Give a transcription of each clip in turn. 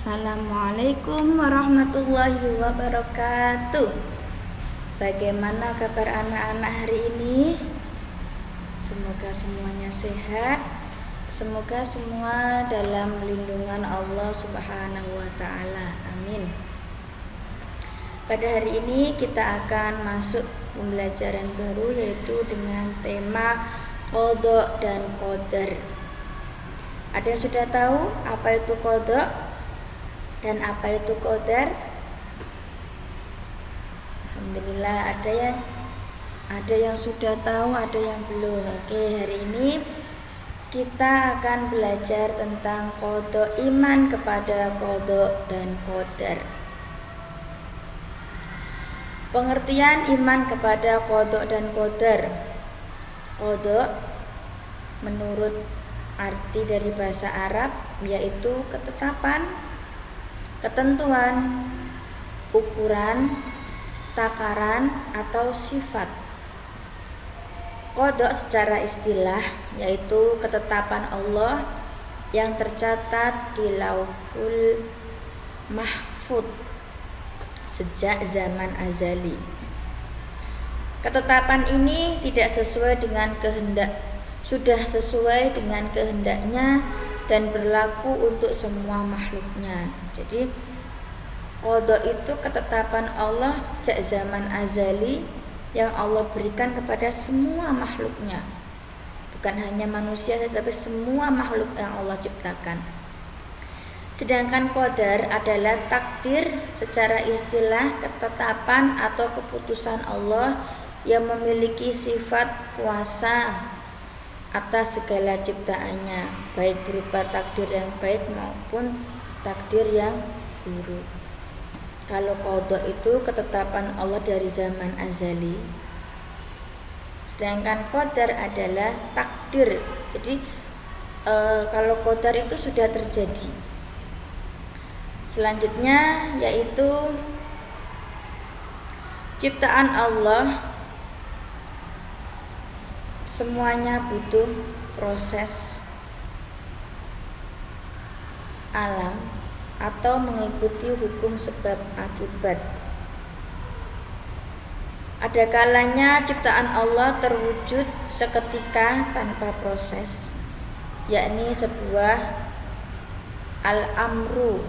Assalamualaikum warahmatullahi wabarakatuh. Bagaimana kabar anak-anak hari ini? Semoga semuanya sehat. Semoga semua dalam lindungan Allah Subhanahu wa taala. Amin. Pada hari ini kita akan masuk pembelajaran baru, yaitu dengan tema qada dan qadar. Ada yang sudah tahu apa itu qada dan apa itu qadar? Alhamdulillah ada yang sudah tahu, ada yang belum. Oke, hari ini kita akan belajar tentang qada, iman kepada qada dan qadar. Pengertian iman kepada qada dan qadar. Qada menurut arti dari bahasa Arab yaitu ketetapan, ketentuan, ukuran, takaran, atau sifat. Qada secara istilah yaitu ketetapan Allah yang tercatat di Lauhul Mahfuz sejak zaman azali. Ketetapan ini tidak sesuai dengan sudah sesuai dengan kehendaknya dan berlaku untuk semua makhluknya. Jadi qada itu ketetapan Allah sejak zaman azali yang Allah berikan kepada semua makhluknya. Bukan hanya manusia tetapi semua makhluk yang Allah ciptakan. Sedangkan qadar adalah takdir secara istilah, ketetapan atau keputusan Allah yang memiliki sifat kuasa atas segala ciptaannya, baik berupa takdir yang baik maupun takdir yang buruk. Kalau qada itu ketetapan Allah dari zaman azali, sedangkan qadar adalah takdir. Jadi kalau qadar itu sudah terjadi. Selanjutnya yaitu ciptaan Allah semuanya butuh proses alam atau mengikuti hukum sebab akibat. Ada kalanya ciptaan Allah terwujud seketika tanpa proses, yakni sebuah al-amru.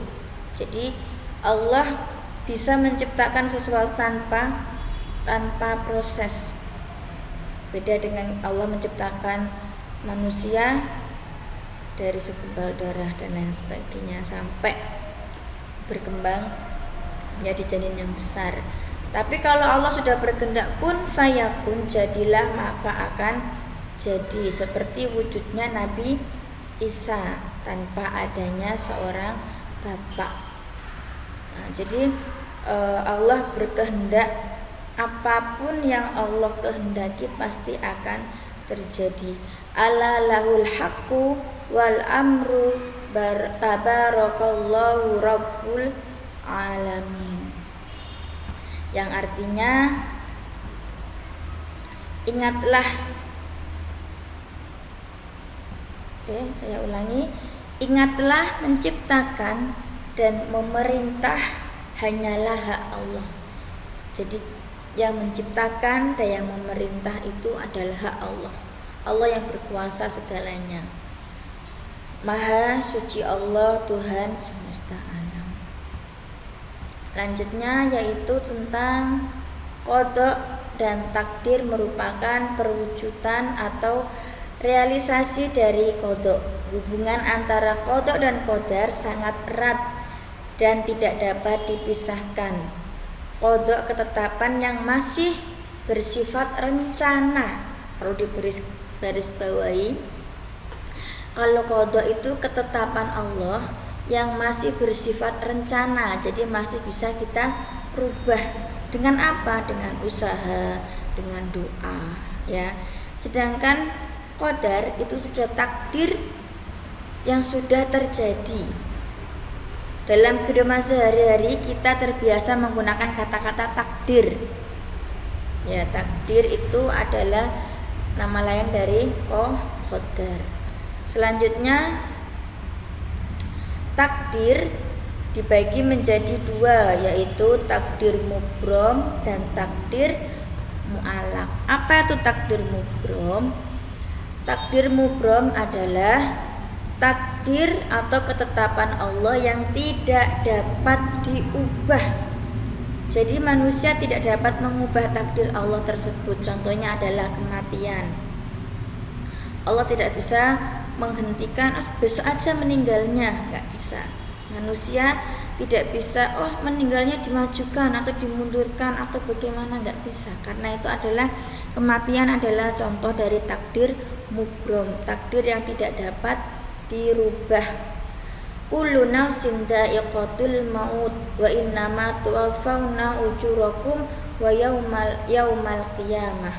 Jadi Allah bisa menciptakan sesuatu tanpa proses. Beda dengan Allah menciptakan manusia dari segumpal darah dan lain sebagainya sampai berkembang menjadi janin yang besar. Tapi kalau Allah sudah berkehendak kun fayakun, jadilah, maka akan jadi, seperti wujudnya Nabi Isa tanpa adanya seorang bapak. Jadi Allah berkehendak, apapun yang Allah kehendaki pasti akan terjadi. Ala lahul haqqu wal amru tabarakallahu rabbul alamin. Yang artinya ingatlah. Saya ulangi. Ingatlah, menciptakan dan memerintah hanyalah hak Allah. Jadi yang menciptakan dan yang memerintah itu adalah hak Allah. Allah yang berkuasa segalanya. Maha suci Allah, Tuhan semesta alam. Lanjutnya yaitu tentang qada dan takdir merupakan perwujudan atau realisasi dari qada. Hubungan antara qada dan qadar sangat erat dan tidak dapat dipisahkan. Qada ketetapan yang masih bersifat rencana, perlu garis bawahi. Kalau qada itu ketetapan Allah yang masih bersifat rencana, jadi masih bisa kita rubah. Dengan apa? Dengan usaha, dengan doa, ya. Sedangkan qadar itu sudah takdir yang sudah terjadi. Dalam kehidupan sehari-hari kita terbiasa menggunakan kata-kata takdir. Ya, takdir itu adalah nama lain dari qadar. Selanjutnya takdir dibagi menjadi dua, yaitu takdir mubrom dan takdir mu'alaq. Apa itu takdir mubrom? Takdir mubrom adalah takdir atau ketetapan Allah yang tidak dapat diubah. Jadi manusia tidak dapat mengubah takdir Allah tersebut. Contohnya adalah kematian. Allah tidak bisa menghentikan besok aja meninggalnya, nggak bisa. Manusia tidak bisa meninggalnya dimajukan atau dimundurkan atau bagaimana, nggak bisa, karena itu adalah kematian adalah contoh dari takdir mubrom, takdir yang tidak dapat dirubah. Kullu nafsin dha'iqatul maut wa innama tuwaffawna ujurakum wa yaumal qiyamah.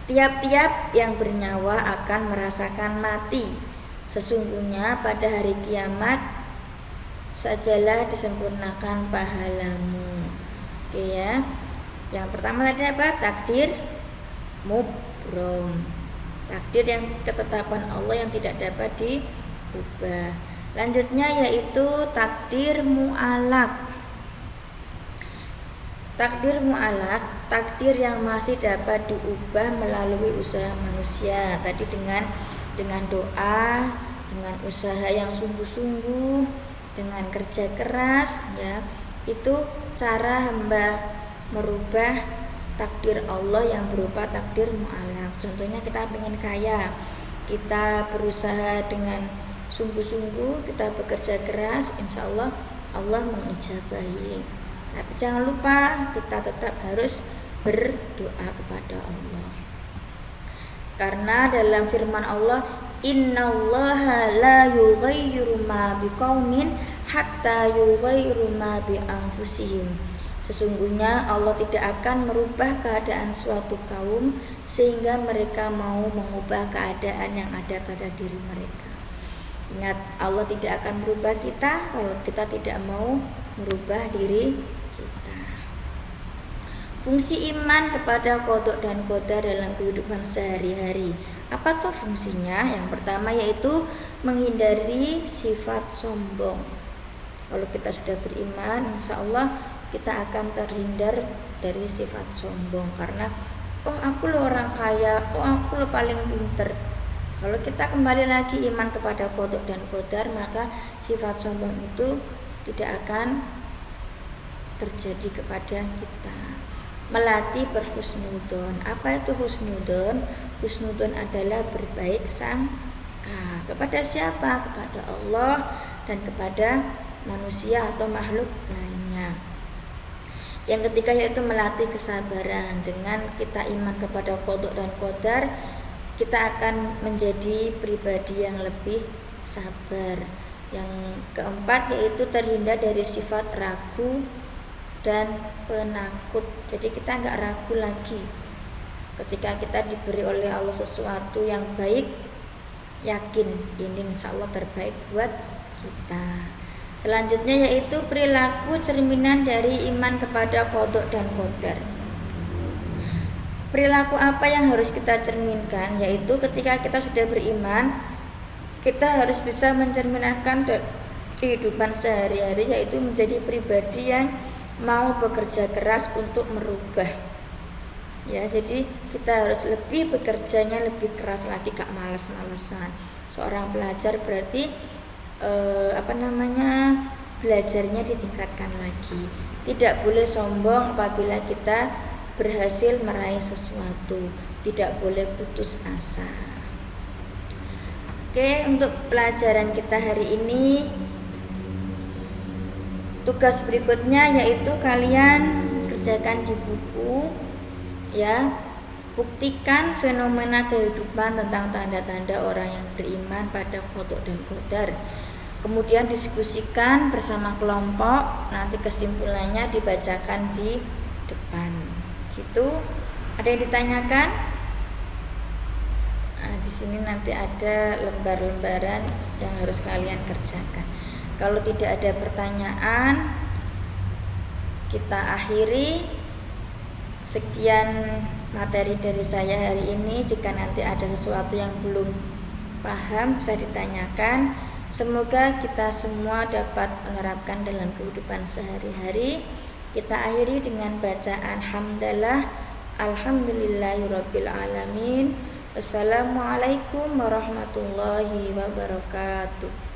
Tiap-tiap yang bernyawa akan merasakan mati. Sesungguhnya pada hari kiamat sajalah disempurnakan pahalamu. Oke ya. Yang pertama tadi apa? Takdir mubrom. Takdir yang ketetapan Allah yang tidak dapat diubah. Lanjutnya yaitu takdir mu'alaq. Takdir mu'alaq, takdir yang masih dapat diubah melalui usaha manusia. Tadi dengan doa, dengan usaha yang sungguh-sungguh, dengan kerja keras, ya, itu cara hamba merubah takdir Allah yang berupa takdir mu'alaq. Contohnya kita ingin kaya, kita berusaha dengan sungguh-sungguh, kita bekerja keras, insya Allah Allah mengijabahi. Tapi jangan lupa kita tetap harus berdoa kepada Allah. Karena dalam firman Allah, innallaha la yughayyiru ma biqaumin hatta yughayyiru ma bi anfusihim. Sesungguhnya Allah tidak akan merubah keadaan suatu kaum sehingga mereka mau mengubah keadaan yang ada pada diri mereka. Ingat, Allah tidak akan merubah kita kalau kita tidak mau merubah diri kita. Fungsi iman kepada qada dan qadar dalam kehidupan sehari-hari. Apa tuh fungsinya? Yang pertama yaitu menghindari sifat sombong. Kalau kita sudah beriman, insya Allah kita akan terhindar dari sifat sombong. Karena aku loh orang kaya, aku loh paling pinter. Kalau kita kembali lagi iman kepada qada dan qadar, maka sifat sombong itu tidak akan terjadi kepada kita. Melatih berhusnudon. Apa itu husnudon? Husnudon adalah berbaik sangka. Kepada siapa? Kepada Allah dan kepada manusia atau makhluk lainnya. Yang ketiga yaitu melatih kesabaran. Dengan kita iman kepada qada dan qadar, kita akan menjadi pribadi yang lebih sabar. Yang keempat yaitu terhindar dari sifat ragu dan penakut. Jadi kita nggak ragu lagi ketika kita diberi oleh Allah sesuatu yang baik, yakin ini insya Allah terbaik buat kita. Selanjutnya yaitu perilaku cerminan dari iman kepada qada dan qadar. Perilaku apa yang harus kita cerminkan? Yaitu ketika kita sudah beriman, kita harus bisa mencerminkan kehidupan sehari-hari, yaitu menjadi pribadi yang mau bekerja keras untuk merubah. Ya, jadi kita harus lebih bekerjanya lebih keras lagi, gak malas-malesan. Seorang pelajar berarti belajarnya ditingkatkan lagi. Tidak boleh sombong apabila kita berhasil meraih sesuatu. Tidak boleh putus asa. Oke, untuk pelajaran kita hari ini, tugas berikutnya yaitu kalian kerjakan di buku, ya, buktikan fenomena kehidupan tentang tanda-tanda orang yang beriman pada qada dan qadar. Kemudian diskusikan bersama kelompok, nanti kesimpulannya dibacakan di depan. Gitu. Ada yang ditanyakan? Nah, di sini nanti ada lembar-lembaran yang harus kalian kerjakan. Kalau tidak ada pertanyaan, kita akhiri. Sekian materi dari saya hari ini. Jika nanti ada sesuatu yang belum paham, bisa ditanyakan. Semoga kita semua dapat menerapkan dalam kehidupan sehari-hari. Kita akhiri dengan bacaan hamdalah. Alhamdulillahirabbil alamin. Wassalamualaikum warahmatullahi wabarakatuh.